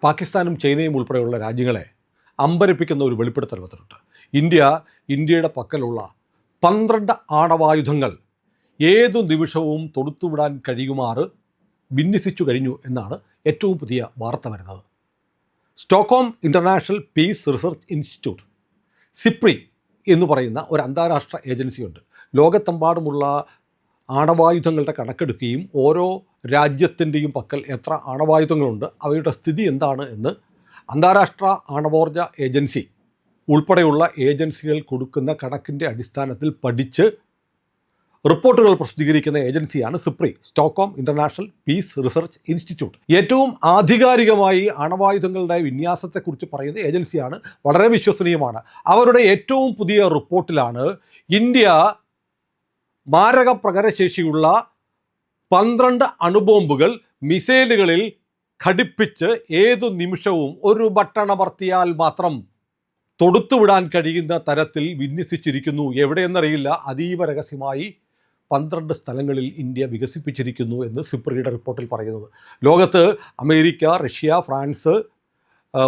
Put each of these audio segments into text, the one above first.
പാകിസ്ഥാനും ചൈനയും ഉൾപ്പെടെയുള്ള രാജ്യങ്ങളെ അമ്പരപ്പിക്കുന്ന ഒരു വെളിപ്പെടുത്തൽ വന്നിട്ടുണ്ട്. ഇന്ത്യയുടെ പക്കലുള്ള 12 ആണവായുധങ്ങൾ ഏതു നിമിഷവും തൊടുത്തുവിടാൻ കഴിയുമാറ് വിന്യസിച്ചു കഴിഞ്ഞു എന്നാണ് ഏറ്റവും പുതിയ വാർത്ത വരുന്നത്. Stockholm International Peace Research Institute SIPRI എന്ന് പറയുന്ന ഒരു അന്താരാഷ്ട്ര ഏജൻസിയുണ്ട്. ലോകത്തെമ്പാടുമുള്ള ആണവായുധങ്ങളുടെ കണക്കെടുക്കുകയും ഓരോ രാജ്യത്തിൻ്റെയും പക്കൽ എത്ര ആണവായുധങ്ങളുണ്ട്, അവയുടെ സ്ഥിതി എന്താണ് എന്ന് അന്താരാഷ്ട്ര ആണവോർജ ഏജൻസി ഉൾപ്പെടെയുള്ള ഏജൻസികൾ കൊടുക്കുന്ന കണക്കിൻ്റെ അടിസ്ഥാനത്തിൽ പഠിച്ച് റിപ്പോർട്ടുകൾ പ്രസിദ്ധീകരിക്കുന്ന ഏജൻസിയാണ് SIPRI, Stockholm International Peace Research Institute. ഏറ്റവും ആധികാരികമായി ആണവായുധങ്ങളുടെ വിന്യാസത്തെക്കുറിച്ച് പറയുന്ന ഏജൻസിയാണ്, വളരെ വിശ്വസനീയമാണ്. അവരുടെ ഏറ്റവും പുതിയ റിപ്പോർട്ടിലാണ് ഇന്ത്യ മാരക പ്രകരശേഷിയുള്ള 12 അണുബോംബുകൾ മിസൈലുകളിൽ ഘടിപ്പിച്ച് ഏതു നിമിഷവും ഒരു ബട്ടണമർത്തിയാൽ മാത്രം തൊടുത്തുവിടാൻ കഴിയുന്ന തരത്തിൽ വിന്യസിച്ചിരിക്കുന്നു. എവിടെയെന്നറിയില്ല, അതീവ രഹസ്യമായി 12 സ്ഥലങ്ങളിൽ ഇന്ത്യ വികസിപ്പിച്ചിരിക്കുന്നു എന്ന് സിപ്രിയുടെ റിപ്പോർട്ടിൽ പറയുന്നത്. ലോകത്ത് അമേരിക്ക, റഷ്യ, ഫ്രാൻസ്,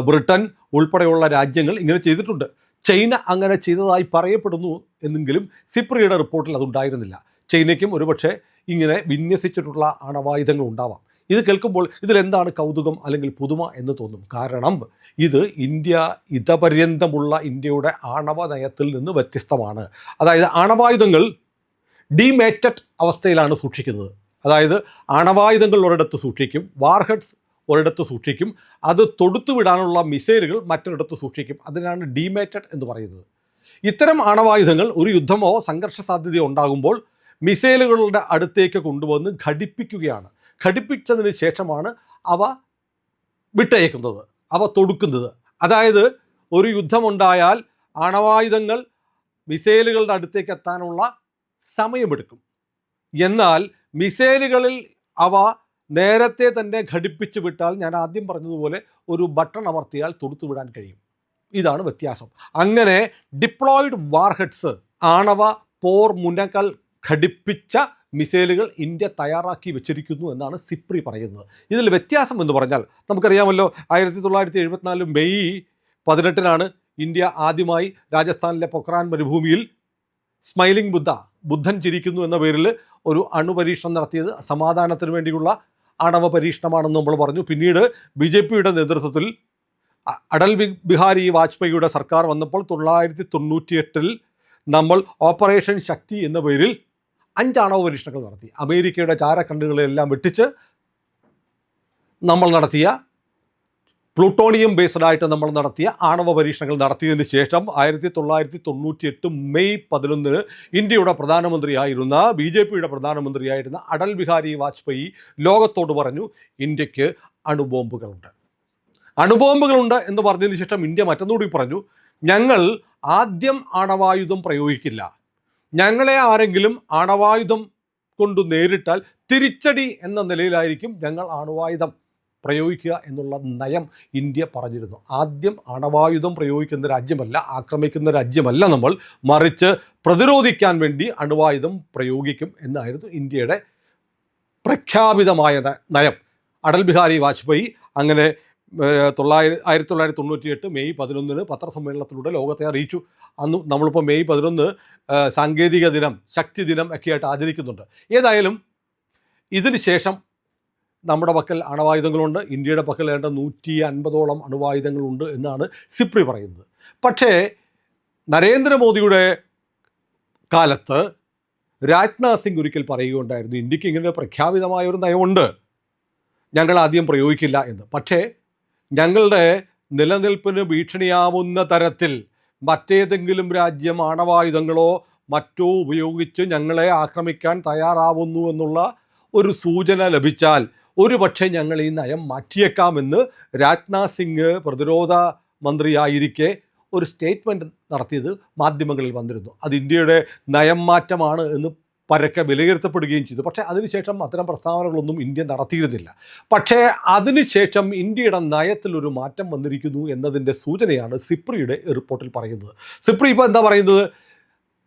ബ്രിട്ടൻ ഉൾപ്പെടെയുള്ള രാജ്യങ്ങൾ ഇങ്ങനെ ചെയ്തിട്ടുണ്ട്. ചൈന അങ്ങനെ ചെയ്തതായി പറയപ്പെടുന്നു എന്നെങ്കിലും സിപ്രിയുടെ റിപ്പോർട്ടിൽ അതുണ്ടായിരുന്നില്ല. ചൈനയ്ക്കും ഒരുപക്ഷെ ഇങ്ങനെ വിന്യസിച്ചിട്ടുള്ള ആണവായുധങ്ങൾ ഉണ്ടാവാം. ഇത് കേൾക്കുമ്പോൾ ഇതിലെന്താണ് കൗതുകം അല്ലെങ്കിൽ പുതുമ എന്ന് തോന്നും. കാരണം ഇത് ഇതപര്യന്തമുള്ള ഇന്ത്യയുടെ ആണവ നയത്തിൽ നിന്ന് വ്യത്യസ്തമാണ്. അതായത് ആണവായുധങ്ങൾ ഡിമേറ്റഡ് അവസ്ഥയിലാണ് സൂക്ഷിക്കുന്നത്. അതായത് ആണവായുധങ്ങൾ ഒരിടത്ത് സൂക്ഷിക്കും, വാർഹെഡ്സ് ഒരിടത്ത് സൂക്ഷിക്കും, അത് തൊടുത്തുവിടാനുള്ള മിസൈലുകൾ മറ്റൊരിടത്ത് സൂക്ഷിക്കും. അതിനാണ് ഡിമേറ്റഡ് എന്ന് പറയുന്നത്. ഇത്തരം ആണവായുധങ്ങൾ ഒരു യുദ്ധമോ സംഘർഷ സാധ്യതയോ ഉണ്ടാകുമ്പോൾ മിസൈലുകളുടെ അടുത്തേക്ക് കൊണ്ടുവന്ന് ഘടിപ്പിക്കുകയാണ്. ഘടിപ്പിച്ചതിന് ശേഷമാണ് അവ വിട്ടയക്കുന്നത്, അവ തൊടുക്കുന്നത്. അതായത് ഒരു യുദ്ധമുണ്ടായാൽ ആണവായുധങ്ങൾ മിസൈലുകളുടെ അടുത്തേക്ക് എത്താനുള്ള സമയമെടുക്കും. എന്നാൽ മിസൈലുകളിൽ അവ നേരത്തെ തന്നെ ഘടിപ്പിച്ച് വിട്ടാൽ, ഞാൻ ആദ്യം പറഞ്ഞതുപോലെ, ഒരു ബട്ടൺ അമർത്തിയാൽ തൊടുത്തുവിടാൻ കഴിയും. ഇതാണ് വ്യത്യാസം. അങ്ങനെ ഡിപ്ലോയിഡ് വാർഹെഡ്സ്, ആണവ പോർ മുനകൾ ഘടിപ്പിച്ച മിസൈലുകൾ ഇന്ത്യ തയ്യാറാക്കി വെച്ചിരിക്കുന്നു എന്നാണ് സിപ്രി പറയുന്നത്. ഇതിൽ വ്യത്യാസം എന്ന് പറഞ്ഞാൽ നമുക്കറിയാമല്ലോ, 1974 മെയ് 18 ഇന്ത്യ ആദ്യമായി രാജസ്ഥാനിലെ പൊക്രാൻ മരുഭൂമിയിൽ സ്മൈലിംഗ് ബുദ്ധൻ ചിരിക്കുന്നു എന്ന പേരിൽ ഒരു അണുപരീക്ഷണം നടത്തിയത് സമാധാനത്തിന് വേണ്ടിയുള്ള ആണവ പരീക്ഷണമാണെന്ന് നമ്മൾ പറഞ്ഞു. പിന്നീട് BJPയുടെ നേതൃത്വത്തിൽ അടൽ ബിഹാരി വാജ്പേയിയുടെ സർക്കാർ വന്നപ്പോൾ 1998 നമ്മൾ ഓപ്പറേഷൻ ശക്തി എന്ന പേരിൽ 5 ആണവ പരീക്ഷണങ്ങൾ നടത്തി. അമേരിക്കയുടെ ചാരക്കണ്ണുകളെല്ലാം വെട്ടിച്ച് നമ്മൾ നടത്തിയ പ്ലൂട്ടോണിയം ബേസ്ഡായിട്ട് നമ്മൾ നടത്തിയ ആണവ പരീക്ഷണങ്ങൾ നടത്തിയതിന് ശേഷം 1998 മെയ് 11 ഇന്ത്യയുടെ പ്രധാനമന്ത്രിയായിരുന്ന, BJPയുടെ പ്രധാനമന്ത്രിയായിരുന്ന അടൽ ബിഹാരി വാജ്പേയി ലോകത്തോട് പറഞ്ഞു, ഇന്ത്യക്ക് അണുബോംബുകളുണ്ട് എന്ന് പറഞ്ഞതിന് ശേഷം ഇന്ത്യ മറ്റൊന്നുകൂടി പറഞ്ഞു, ഞങ്ങൾ ആദ്യം ആണവായുധം പ്രയോഗിക്കില്ല, ഞങ്ങളെ ആരെങ്കിലും ആണവായുധം കൊണ്ട് നേരിട്ടാൽ തിരിച്ചടി എന്ന നിലയിലായിരിക്കും ഞങ്ങൾ ആണവായുധം പ്രയോഗിക്കുക എന്നുള്ള നയം ഇന്ത്യ പറഞ്ഞിരുന്നു. ആദ്യം ആണവായുധം പ്രയോഗിക്കുന്ന രാജ്യമല്ല, ആക്രമിക്കുന്ന രാജ്യമല്ല നമ്മൾ, മറിച്ച് പ്രതിരോധിക്കാൻ വേണ്ടി അണുവായുധം പ്രയോഗിക്കും എന്നായിരുന്നു ഇന്ത്യയുടെ പ്രഖ്യാപിതമായ നയം. അടൽ ബിഹാരി വാജ്പേയി അങ്ങനെ 1998 മെയ് 11 പത്രസമ്മേളനത്തിലൂടെ ലോകത്തെ അറിയിച്ചു. അന്ന് നമ്മളിപ്പോൾ മെയ് 11 സാങ്കേതിക ദിനം, ശക്തി ദിനം ഒക്കെ ആയിട്ട് ആചരിക്കുന്നുണ്ട്. ഏതായാലും ഇതിന് ശേഷം നമ്മുടെ പക്കൽ അണവായുധങ്ങളുണ്ട്. ഇന്ത്യയുടെ പക്കൽ വേണ്ട 150ഓളം അണുവായുധങ്ങളുണ്ട് എന്നാണ് സിപ്രി പറയുന്നത്. പക്ഷേ നരേന്ദ്രമോദിയുടെ കാലത്ത് രാജ്നാഥ് സിംഗ് ഒരിക്കൽ പറയുകയുണ്ടായിരുന്നു, ഇന്ത്യക്ക് ഇങ്ങനെ പ്രഖ്യാപിതമായ ഒരു നയമുണ്ട്, ഞങ്ങൾ ആദ്യം പ്രയോഗിക്കില്ല എന്ന്. പക്ഷേ ഞങ്ങളുടെ നിലനിൽപ്പിന് ഭീഷണിയാവുന്ന തരത്തിൽ മറ്റേതെങ്കിലും രാജ്യം ആണവായുധങ്ങളോ മറ്റോ ഉപയോഗിച്ച് ഞങ്ങളെ ആക്രമിക്കാൻ തയ്യാറാവുന്നു എന്നുള്ള ഒരു സൂചന ലഭിച്ചാൽ ഒരുപക്ഷെ ഞങ്ങൾ ഈ നയം മാറ്റിയേക്കാമെന്ന് രാജ്നാഥ് സിംഗ് പ്രതിരോധ മന്ത്രിയായിരിക്കെ ഒരു സ്റ്റേറ്റ്മെൻറ്റ് നടത്തിയത് മാധ്യമങ്ങളിൽ വന്നിരുന്നു. അത് ഇന്ത്യയുടെ നയം മാറ്റമാണ് എന്ന് പരക്കെ വിലയിരുത്തപ്പെടുകയും ചെയ്തു. പക്ഷേ അതിനുശേഷം അത്തരം പ്രസ്താവനകളൊന്നും ഇന്ത്യ നടത്തിയിരുന്നില്ല. പക്ഷേ അതിനുശേഷം ഇന്ത്യയുടെ നയത്തിലൊരു മാറ്റം വന്നിരിക്കുന്നു എന്നതിൻ്റെ സൂചനയാണ് സിപ്രിയുടെ റിപ്പോർട്ടിൽ പറയുന്നത്. സിപ്രി ഇപ്പോൾ എന്താ പറയുന്നത്,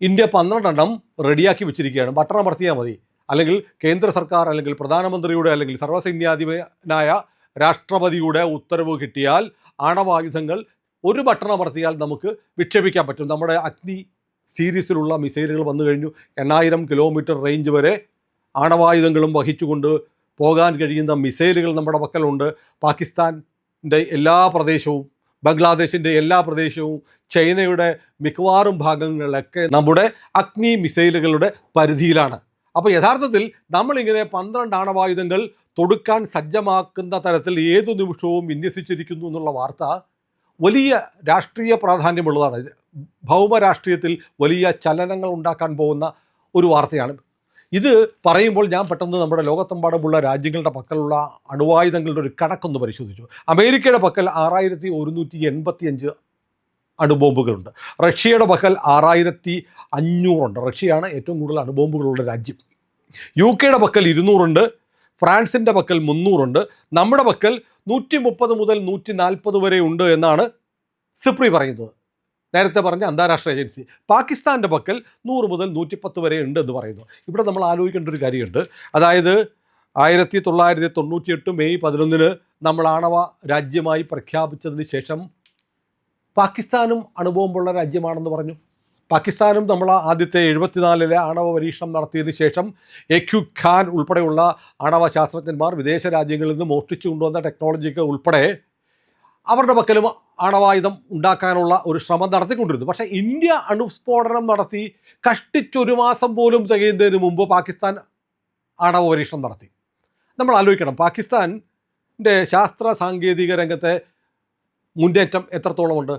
ഇന്ത്യ 12 റെഡിയാക്കി വെച്ചിരിക്കുകയാണ്, ബട്ടൺ അമർത്തിയാൽ മതി, അല്ലെങ്കിൽ കേന്ദ്ര സർക്കാർ അല്ലെങ്കിൽ പ്രധാനമന്ത്രിയുടെ അല്ലെങ്കിൽ സർവ്വസൈന്യാധിപനായ രാഷ്ട്രപതിയുടെ ഉത്തരവ് കിട്ടിയാൽ ആണവായുധങ്ങൾ ഒരു ബട്ടൺ അമർത്തിയാൽ നമുക്ക് വിക്ഷേപിക്കാൻ പറ്റും. നമ്മുടെ അഗ്നി സീരീസിലുള്ള മിസൈലുകൾ വന്നു കഴിഞ്ഞു. 8000 കിലോമീറ്റർ റേഞ്ച് വരെ ആണവായുധങ്ങളും വഹിച്ചുകൊണ്ട് പോകാൻ കഴിയുന്ന മിസൈലുകൾ നമ്മുടെ പക്കലുണ്ട്. പാകിസ്ഥാൻ്റെ എല്ലാ പ്രദേശവും, ബംഗ്ലാദേശിൻ്റെ എല്ലാ പ്രദേശവും, ചൈനയുടെ മിക്കവാറും ഭാഗങ്ങളിലൊക്കെ നമ്മുടെ അഗ്നി മിസൈലുകളുടെ പരിധിയിലാണ്. അപ്പോൾ യഥാർത്ഥത്തിൽ നമ്മളിങ്ങനെ 12 ആണവായുധങ്ങൾ തൊടുക്കാൻ സജ്ജമാക്കുന്ന തരത്തിൽ ഏതു നിമിഷവും വിന്യസിച്ചിരിക്കുന്നു എന്നുള്ള വാർത്ത വലിയ രാഷ്ട്രീയ പ്രാധാന്യമുള്ളതാണ്. ഭൗമരാഷ്ട്രീയത്തിൽ വലിയ ചലനങ്ങൾ ഉണ്ടാക്കാൻ പോകുന്ന ഒരു വാർത്തയാണ്. ഇത് പറയുമ്പോൾ ഞാൻ പെട്ടെന്ന് നമ്മുടെ ലോകത്തെമ്പാടുമുള്ള രാജ്യങ്ങളുടെ പക്കലുള്ള അണുവായുധങ്ങളുടെ ഒരു കണക്കൊന്ന് പരിശോധിച്ചു. അമേരിക്കയുടെ പക്കൽ 6185 അണുബോംബുകളുണ്ട്. റഷ്യയുടെ പക്കൽ 6500 ഉണ്ട്. റഷ്യയാണ് ഏറ്റവും കൂടുതൽ അണുബോംബുകളുള്ള രാജ്യം. UK പക്കൽ 200 ഉണ്ട്. ഫ്രാൻസിൻ്റെ പക്കൽ 300 ഉണ്ട്. നമ്മുടെ പക്കൽ 130 മുതൽ 140 വരെ ഉണ്ട് എന്നാണ് സിപ്രി പറയുന്നത്, നേരത്തെ പറഞ്ഞ അന്താരാഷ്ട്ര ഏജൻസി. പാകിസ്ഥാൻ്റെ പക്കൽ 100 മുതൽ 110 വരെ ഉണ്ട് എന്ന് പറയുന്നു. ഇവിടെ നമ്മൾ ആലോചിക്കേണ്ട ഒരു കാര്യമുണ്ട്. അതായത് 1998 മെയ് 11 നമ്മൾ ആണവ രാജ്യമായി പ്രഖ്യാപിച്ചതിന് ശേഷം പാകിസ്ഥാനും അണുബോംബുള്ള രാജ്യമാണെന്ന് പറഞ്ഞു. പാകിസ്ഥാനും നമ്മൾ ആദ്യത്തെ 74 ആണവ പരീക്ഷണം നടത്തിയതിന് ശേഷം എക്യു ഖാൻ ഉൾപ്പെടെയുള്ള ആണവ ശാസ്ത്രജ്ഞന്മാർ വിദേശ രാജ്യങ്ങളിൽ നിന്ന് മോഷ്ടിച്ചു കൊണ്ടുവന്ന ടെക്നോളജിക്ക് ഉൾപ്പെടെ അവരുടെ പക്കലും ആണവായുധം ഉണ്ടാക്കാനുള്ള ഒരു ശ്രമം നടത്തിക്കൊണ്ടിരുന്നു. പക്ഷേ ഇന്ത്യ അണുസ്ഫോടനം നടത്തി കഷ്ടിച്ചൊരു മാസം പോലും തികയുന്നതിന് മുമ്പ് പാകിസ്ഥാൻ ആണവ പരീക്ഷണം നടത്തി. നമ്മൾ ആലോചിക്കണം, പാകിസ്ഥാൻ്റെ ശാസ്ത്ര സാങ്കേതിക രംഗത്തെ മുന്നേറ്റം എത്രത്തോളമുണ്ട്.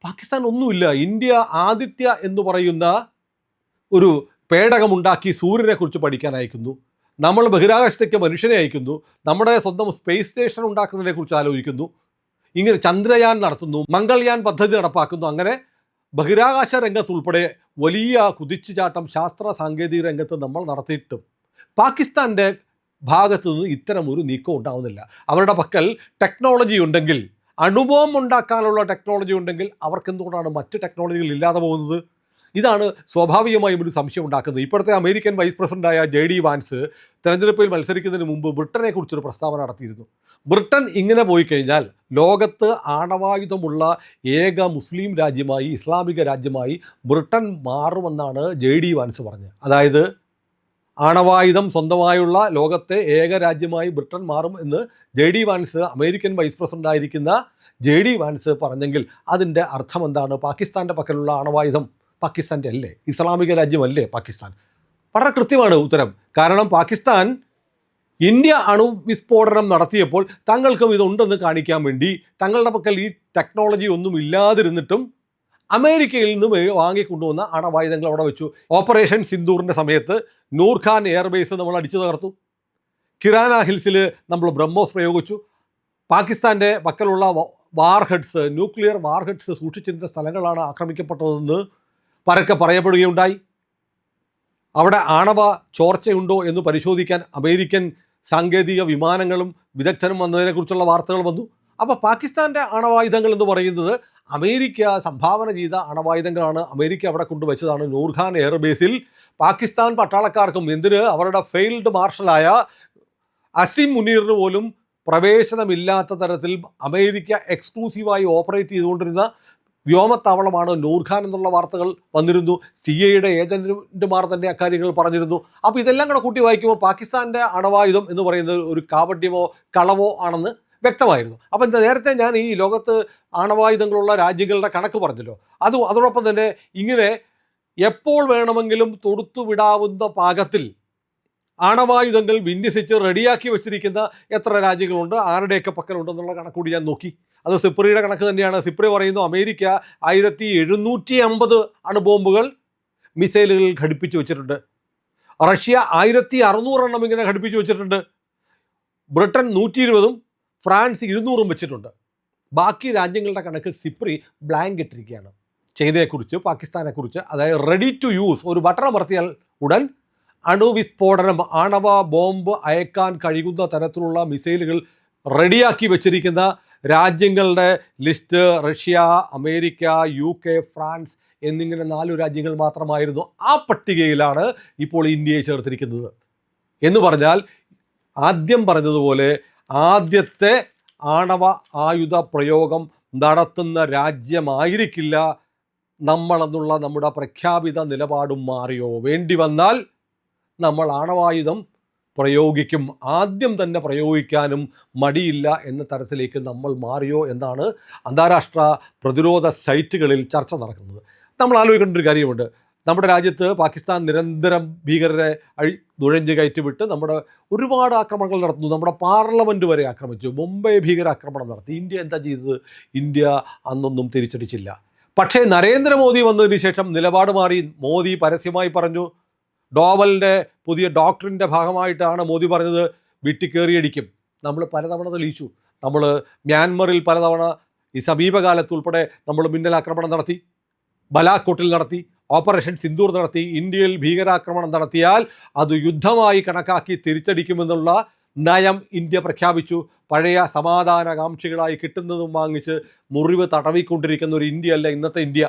പാകിസ്ഥാൻ ഒന്നുമില്ല. ഇന്ത്യ ആദിത്യ എന്ന് പറയുന്ന ഒരു പേടകമുണ്ടാക്കി സൂര്യനെക്കുറിച്ച് പഠിക്കാൻ അയക്കുന്നു. നമ്മൾ ബഹിരാകാശത്തേക്ക് മനുഷ്യനെ അയക്കുന്നു. നമ്മുടെ സ്വന്തം സ്പേസ് സ്റ്റേഷൻ ഉണ്ടാക്കുന്നതിനെക്കുറിച്ച് ആലോചിക്കുന്നു. ഇങ്ങനെ ചന്ദ്രയാൻ നടത്തുന്നു, മംഗൾയാൻ പദ്ധതി നടപ്പാക്കുന്നു. അങ്ങനെ ബഹിരാകാശ രംഗത്തുൾപ്പെടെ വലിയ കുതിച്ചുചാട്ടം ശാസ്ത്ര സാങ്കേതിക രംഗത്ത് നമ്മൾ നടത്തിയിട്ടും പാകിസ്ഥാൻ്റെ ഭാഗത്തു നിന്ന് ഇത്തരം ഒരു നീക്കം ഉണ്ടാവുന്നില്ല. അവരുടെ പക്കൽ ടെക്നോളജി ഉണ്ടെങ്കിൽ, അണുബോംബ് ഉണ്ടാക്കാനുള്ള ടെക്നോളജി ഉണ്ടെങ്കിൽ അവർക്കെന്തുകൊണ്ടാണ് മറ്റ് ടെക്നോളജികൾ ഇല്ലാതെ പോകുന്നത്? ഇതാണ് സ്വാഭാവികമായും ഒരു സംശയം ഉണ്ടാക്കുന്നത്. ഇപ്പോഴത്തെ അമേരിക്കൻ വൈസ് പ്രസിഡൻ്റായ JD വാൻസ് തെരഞ്ഞെടുപ്പിൽ മത്സരിക്കുന്നതിന് മുമ്പ് ബ്രിട്ടനെ കുറിച്ചൊരു പ്രസ്താവന നടത്തിയിരുന്നു. ബ്രിട്ടൻ ഇങ്ങനെ പോയി കഴിഞ്ഞാൽ ലോകത്ത് ആണവായുധമുള്ള ഏക മുസ്ലിം രാജ്യമായി, ഇസ്ലാമിക രാജ്യമായി ബ്രിട്ടൻ മാറുമെന്നാണ് JD വാൻസ് പറഞ്ഞത്. അതായത് ആണവായുധം സ്വന്തമായുള്ള ലോകത്തെ ഏക രാജ്യമായി ബ്രിട്ടൻ മാറും എന്ന് JD വാൻസ്, അമേരിക്കൻ വൈസ് പ്രസിഡൻ്റായിരിക്കുന്ന JD വാൻസ് പറഞ്ഞെങ്കിൽ അതിൻ്റെ അർത്ഥം എന്താണ്? പാകിസ്ഥാൻ്റെ പക്കലുള്ള ആണവായുധം പാകിസ്ഥാൻ്റെ അല്ലേ? ഇസ്ലാമിക രാജ്യമല്ലേ പാകിസ്ഥാൻ? വളരെ കൃത്യമാണ് ഉത്തരം. കാരണം പാകിസ്ഥാൻ ഇന്ത്യ അണുവിസ്ഫോടനം നടത്തിയപ്പോൾ തങ്ങൾക്കും ഇതുണ്ടെന്ന് കാണിക്കാൻ വേണ്ടി തങ്ങളുടെ പക്കൽ ഈ ടെക്നോളജി ഒന്നും ഇല്ലാതിരുന്നിട്ടും അമേരിക്കയിൽ നിന്ന് വാങ്ങിക്കൊണ്ടുവന്ന അണവായുധങ്ങൾ അവിടെ വെച്ചു. ഓപ്പറേഷൻ സിന്ദൂറിൻ്റെ സമയത്ത് നൂർഖാൻ എയർബേസ് നമ്മൾ അടിച്ചു തകർത്തു. കിരാന ഹിൽസിൽ നമ്മൾ ബ്രഹ്മോസ് പ്രയോഗിച്ചു. പാകിസ്ഥാൻ്റെ പക്കലുള്ള വാർഹെഡ്സ്, ന്യൂക്ലിയർ വാർഹെഡ്സ് സൂക്ഷിച്ചിരുന്ന സ്ഥലങ്ങളാണ് ആക്രമിക്കപ്പെട്ടതെന്ന് പരക്കെ പറയപ്പെടുകയുണ്ടായി. അവിടെ ആണവ ചോർച്ചയുണ്ടോ എന്ന് പരിശോധിക്കാൻ അമേരിക്കൻ സാങ്കേതിക വിമാനങ്ങളും വിദഗ്ധരും വന്നതിനെക്കുറിച്ചുള്ള വാർത്തകൾ വന്നു. അപ്പോൾ പാകിസ്ഥാൻ്റെ അണവായുധങ്ങൾ എന്ന് പറയുന്നത് അമേരിക്ക സംഭാവന ചെയ്ത അണവായുധങ്ങളാണ്. അമേരിക്ക അവിടെ കൊണ്ടുവച്ചതാണ്. നൂർഖാൻ എയർബേസിൽ പാകിസ്ഥാൻ പട്ടാളക്കാർക്കും, എന്തിന് അവരുടെ ഫെയിൽഡ് മാർഷലായ അസിം മുനീറിന് പോലും പ്രവേശനമില്ലാത്ത തരത്തിൽ അമേരിക്ക എക്സ്ക്ലൂസീവായി ഓപ്പറേറ്റ് ചെയ്തുകൊണ്ടിരുന്ന വ്യോമത്താവളമാണ് നൂർഖാൻ എന്നുള്ള വാർത്തകൾ വന്നിരുന്നു. CIA ഏജന്റുമാർ തന്നെ അക്കാര്യങ്ങൾ പറഞ്ഞിരുന്നു. അപ്പോൾ ഇതെല്ലാം കൂടെ കൂട്ടി വായിക്കുമ്പോൾ പാകിസ്ഥാൻ്റെ അണവായുധം എന്ന് പറയുന്നത് ഒരു കാപട്യമോ കളവോ ആണെന്ന് വ്യക്തമായിരുന്നു. അപ്പം നേരത്തെ ഞാൻ ഈ ലോകത്ത് ആണവായുധങ്ങളുള്ള രാജ്യങ്ങളുടെ കണക്ക് പറഞ്ഞല്ലോ, അതോടൊപ്പം തന്നെ ഇങ്ങനെ എപ്പോൾ വേണമെങ്കിലും തൊടുത്തുവിടാവുന്ന പാകത്തിൽ ആണവായുധങ്ങൾ വിന്യസിച്ച് റെഡിയാക്കി വെച്ചിരിക്കുന്ന എത്ര രാജ്യങ്ങളുണ്ട്, ആരുടെയൊക്കെ പക്കലുണ്ടെന്നുള്ള കണക്കൂടി ഞാൻ നോക്കി. അത് സിപ്രിയുടെ കണക്ക് തന്നെയാണ്. സിപ്രി പറയുന്നു അമേരിക്ക 1750 അണുബോംബുകൾ മിസൈലുകളിൽ ഘടിപ്പിച്ചു വെച്ചിട്ടുണ്ട്. റഷ്യ 1600 എണ്ണം ഇങ്ങനെ ഘടിപ്പിച്ചു വെച്ചിട്ടുണ്ട്. ബ്രിട്ടൻ 120ഉം ഫ്രാൻസ് 200ഉം വെച്ചിട്ടുണ്ട്. ബാക്കി രാജ്യങ്ങളുടെ കണക്ക് സിപ്രി ബ്ലാങ്ക് ഇട്ടിരിക്കുകയാണ്. ചൈനയെക്കുറിച്ച്, പാകിസ്ഥാനെക്കുറിച്ച്, അതായത് റെഡി ടു യൂസ്, ഒരു ബട്ടൺ അമർത്തിയാൽ ഉടൻ അണുവിസ്ഫോടനം, ആണവ ബോംബ് അയക്കാൻ കഴിയുന്ന തരത്തിലുള്ള മിസൈലുകൾ റെഡിയാക്കി വെച്ചിരിക്കുന്ന രാജ്യങ്ങളുടെ list Russia, America, UK, France എന്നിങ്ങനെ 4 രാജ്യങ്ങൾ മാത്രമായിരുന്നു. ആ പട്ടികയിലാണ് ഇപ്പോൾ ഇന്ത്യയെ ചേർത്തിരിക്കുന്നത്. എന്ന് പറഞ്ഞാൽ ആദ്യം പറഞ്ഞതുപോലെ ആദ്യത്തെ ആണവ ആയുധ പ്രയോഗം നടത്തുന്ന രാജ്യമായിരിക്കില്ല നമ്മളെന്നുള്ള നമ്മുടെ പ്രഖ്യാപിത നിലപാടും മാറിയോ? വേണ്ടി വന്നാൽ നമ്മൾ ആണവായുധം പ്രയോഗിക്കും, ആദ്യം തന്നെ പ്രയോഗിക്കാനും മടിയില്ല എന്ന തരത്തിലേക്ക് നമ്മൾ മാറിയോ എന്നാണ് അന്താരാഷ്ട്ര പ്രതിരോധ സൈറ്റുകളിൽ ചർച്ച നടക്കുന്നത്. നമ്മൾ ആലോചിക്കേണ്ട ഒരു കാര്യമുണ്ട്. നമ്മുടെ രാജ്യത്ത് പാകിസ്ഥാൻ നിരന്തരം ഭീകരരെ നുഴഞ്ഞു കയറ്റിവിട്ട് നമ്മുടെ ഒരുപാട് ആക്രമണങ്ങൾ നടത്തുന്നു. നമ്മുടെ പാർലമെൻറ്റ് വരെ ആക്രമിച്ചു. മുംബൈ ഭീകരാക്രമണം നടത്തി. ഇന്ത്യ എന്താ ചെയ്തത്? ഇന്ത്യ അന്നൊന്നും തിരിച്ചടിച്ചില്ല. പക്ഷേ നരേന്ദ്രമോദി വന്നതിന് ശേഷം നിലപാട് മാറി. മോദി പരസ്യമായി പറഞ്ഞു, ഡോവലിൻ്റെ പുതിയ ഡോക്ടറിൻ്റെ ഭാഗമായിട്ടാണ് മോദി പറഞ്ഞത് വെട്ടിക്കേറിയടിക്കും. നമ്മൾ പലതവണ തെളിയിച്ചു. നമ്മൾ മ്യാൻമറിൽ പലതവണ ഈ സമീപകാലത്തുൾപ്പെടെ നമ്മൾ മിന്നലാക്രമണം നടത്തി, ബലാക്കോട്ടിൽ നടത്തി, ഓപ്പറേഷൻ സിന്ദൂർ നടത്തി. ഇന്ത്യയിൽ ഭീകരാക്രമണം നടത്തിയാൽ അത് യുദ്ധമായി കണക്കാക്കി തിരിച്ചടിക്കുമെന്നുള്ള നയം ഇന്ത്യ പ്രഖ്യാപിച്ചു. പഴയ സമാധാനകാംക്ഷികളായി കിട്ടുന്നതും വാങ്ങിച്ച് മുറിവ് തടവിക്കൊണ്ടിരിക്കുന്ന ഒരു ഇന്ത്യയല്ല ഇന്നത്തെ ഇന്ത്യ.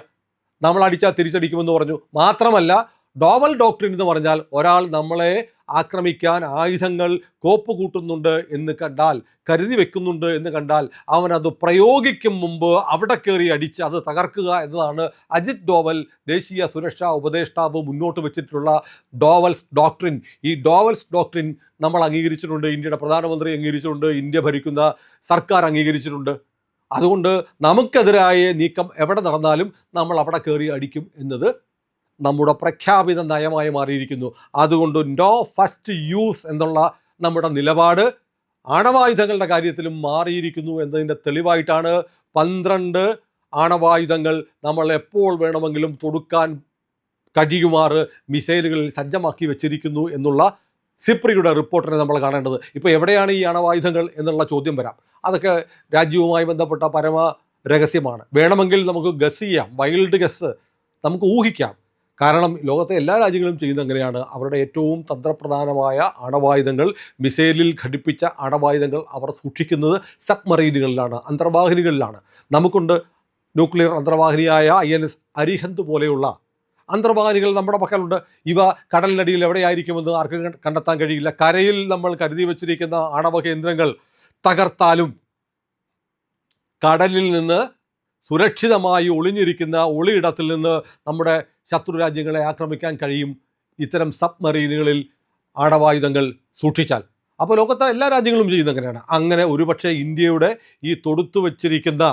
നമ്മൾ അടിച്ചാൽ തിരിച്ചടിക്കുമെന്ന് പറഞ്ഞു. മാത്രമല്ല, ഡോവൽ ഡോക്ട്രിൻ എന്ന് പറഞ്ഞാൽ ഒരാൾ നമ്മളെ ആക്രമിക്കാൻ ആയുധങ്ങൾ കോപ്പ് കൂട്ടുന്നുണ്ട് എന്ന് കണ്ടാൽ, കരുതി വെക്കുന്നുണ്ട് എന്ന് കണ്ടാൽ, അവനത് പ്രയോഗിക്കും മുമ്പ് അവിടെ കയറി അടിച്ച് അത് തകർക്കുക എന്നതാണ് അജിത് ഡോവൽ, ദേശീയ സുരക്ഷാ ഉപദേഷ്ടാവ്, മുന്നോട്ട് വെച്ചിട്ടുള്ള ഡോവൽസ് ഡോക്ട്രിൻ. ഈ ഡോവൽസ് ഡോക്ട്രിൻ നമ്മൾ അംഗീകരിച്ചിട്ടുണ്ട്, ഇന്ത്യയുടെ പ്രധാനമന്ത്രി അംഗീകരിച്ചിട്ടുണ്ട്, ഇന്ത്യ ഭരിക്കുന്ന സർക്കാർ അംഗീകരിച്ചിട്ടുണ്ട്. അതുകൊണ്ട് നമുക്കെതിരായ നീക്കം എവിടെ നടന്നാലും നമ്മൾ അവിടെ കയറി അടിക്കും എന്നത് നമ്മുടെ പ്രഖ്യാപിത നയമായി മാറിയിരിക്കുന്നു. അതുകൊണ്ട് നോ ഫസ്റ്റ് യൂസ് എന്നുള്ള നമ്മുടെ നിലപാട് ആണവായുധങ്ങളുടെ കാര്യത്തിലും മാറിയിരിക്കുന്നു എന്നതിൻ്റെ തെളിവായിട്ടാണ് 12 ആണവായുധങ്ങൾ നമ്മൾ എപ്പോൾ വേണമെങ്കിലും തൊടുക്കാൻ കഴിയുമാറ് മിസൈലുകളിൽ സജ്ജമാക്കി വെച്ചിരിക്കുന്നു എന്നുള്ള സിപ്രിയുടെ റിപ്പോർട്ടിനെ നമ്മൾ കാണേണ്ടത്. ഇപ്പോൾ എവിടെയാണ് ഈ ആണവായുധങ്ങൾ എന്നുള്ള ചോദ്യം വരാം. അതൊക്കെ രാജ്യവുമായി ബന്ധപ്പെട്ട പരമ രഹസ്യമാണ്. വേണമെങ്കിൽ നമുക്ക് ഗസ് ചെയ്യാം, വൈൽഡ് ഗസ് നമുക്ക് ഊഹിക്കാം. കാരണം ലോകത്തെ എല്ലാ രാജ്യങ്ങളും ചെയ്യുന്നത് അങ്ങനെയാണ്. അവരുടെ ഏറ്റവും തന്ത്രപ്രധാനമായ ആണവായുധങ്ങൾ, മിസൈലിൽ ഘടിപ്പിച്ച ആണവായുധങ്ങൾ അവർ സൂക്ഷിക്കുന്നത് സബ്മറീനുകളിലാണ്, അന്തർവാഹിനികളിലാണ്. നമുക്കുണ്ട് ന്യൂക്ലിയർ അന്തർവാഹിനിയായ INS അരിഹന്ത് പോലെയുള്ള അന്തർവാഹിനികൾ നമ്മുടെ പക്കലുണ്ട്. ഇവ കടലിനടിയിൽ എവിടെയായിരിക്കുമെന്ന് ആർക്കും കണ്ടെത്താൻ കഴിയില്ല. കരയിൽ നമ്മൾ കരുതി വച്ചിരിക്കുന്ന ആണവ കേന്ദ്രങ്ങൾ തകർത്താലും കടലിൽ നിന്ന് സുരക്ഷിതമായി ഒളിഞ്ഞിരിക്കുന്ന ഒളിയിടത്തിൽ നിന്ന് നമ്മുടെ ശത്രു രാജ്യങ്ങളെ ആക്രമിക്കാൻ കഴിയും ഇത്തരം സബ്മറീനുകളിൽ ആണവായുധങ്ങൾ സൂക്ഷിച്ചാൽ. അപ്പോൾ ലോകത്തെ എല്ലാ രാജ്യങ്ങളും ചെയ്യുന്നത് അങ്ങനെയാണ്. അങ്ങനെ ഒരുപക്ഷെ ഇന്ത്യയുടെ ഈ തൊടുത്തു വച്ചിരിക്കുന്ന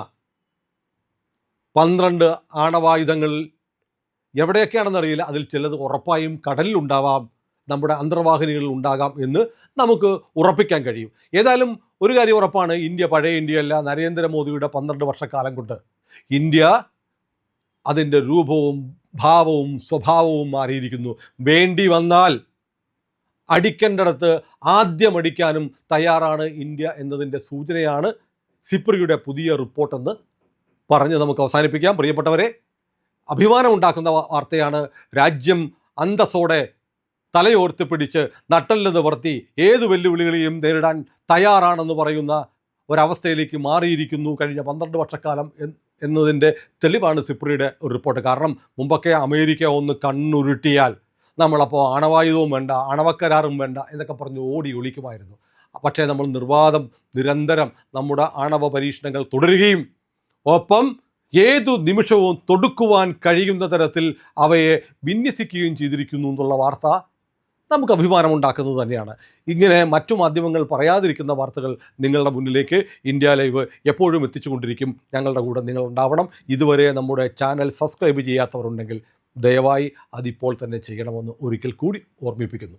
12 ആണവായുധങ്ങൾ എവിടെയൊക്കെയാണെന്നറിയില്ല, അതിൽ ചിലത് ഉറപ്പായും കടലിലുണ്ടാവാം, നമ്മുടെ അന്തർവാഹിനികളിൽ ഉണ്ടാകാം എന്ന് നമുക്ക് ഉറപ്പിക്കാൻ കഴിയും. ഏതായാലും ഒരു കാര്യം ഉറപ്പാണ്, ഇന്ത്യ പഴയ ഇന്ത്യയല്ല. നരേന്ദ്രമോദിയുടെ 12 വർഷക്കാലം കൊണ്ട് ഇന്ത്യ അതിൻ്റെ രൂപവും ഭാവവും സ്വഭാവവും മാറിയിരിക്കുന്നു. വേണ്ടി വന്നാൽ അടിക്കേണ്ടിടത്ത് ആദ്യം അടിക്കാനും തയ്യാറാണ് ഇന്ത്യ എന്നതിൻ്റെ സൂചനയാണ് സിപ്രിയുടെ പുതിയ റിപ്പോർട്ടെന്ന് പറഞ്ഞ് നമുക്ക് അവസാനിപ്പിക്കാം. പ്രിയപ്പെട്ടവരെ, അഭിമാനമുണ്ടാക്കുന്ന വാർത്തയാണ്. രാജ്യം അന്തസ്സോടെ തലയോർത്ത് പിടിച്ച് നട്ടെല്ല് നിവർത്തി ഏത് വെല്ലുവിളികളെയും നേരിടാൻ തയ്യാറാണെന്ന് പറയുന്ന ഒരവസ്ഥയിലേക്ക് മാറിയിരിക്കുന്നു കഴിഞ്ഞ 12 വർഷക്കാലം എന്നതിൻ്റെ തെളിവാണ് സിപ്രിയുടെ ഒരു റിപ്പോർട്ട്. കാരണം മുമ്പൊക്കെ അമേരിക്ക ഒന്ന് കണ്ണുരുട്ടിയാൽ നമ്മളപ്പോൾ ആണവായുധവും വേണ്ട, ആണവക്കരാറും വേണ്ട എന്നൊക്കെ പറഞ്ഞ് ഓടി ഒളിക്കുമായിരുന്നു. പക്ഷേ നമ്മൾ നിർവാദം നിരന്തരം നമ്മുടെ ആണവ പരീക്ഷണങ്ങൾ തുടരുകയും ഒപ്പം ഏതു നിമിഷവും തൊടുക്കുവാൻ കഴിയുന്ന തരത്തിൽ അവയെ വിന്യസിക്കുകയും ചെയ്തിരിക്കുന്നു എന്നുള്ള വാർത്ത നമുക്ക് അഭിമാനമുണ്ടാക്കുന്നത് തന്നെയാണ്. ഇങ്ങനെ മറ്റു മാധ്യമങ്ങൾ പറയാതിരിക്കുന്ന വാർത്തകൾ നിങ്ങളുടെ മുന്നിലേക്ക് ഇന്ത്യ ലൈവ് എപ്പോഴും എത്തിച്ചുകൊണ്ടിരിക്കും. ഞങ്ങളുടെ കൂടെ നിങ്ങൾ ഉണ്ടാവണം. ഇതുവരെ നമ്മുടെ ചാനൽ സബ്സ്ക്രൈബ് ചെയ്യാത്തവരുണ്ടെങ്കിൽ ദയവായി അതിപ്പോൾ തന്നെ ചെയ്യണമെന്ന് ഒരിക്കൽ കൂടി ഓർമ്മിപ്പിക്കുന്നു.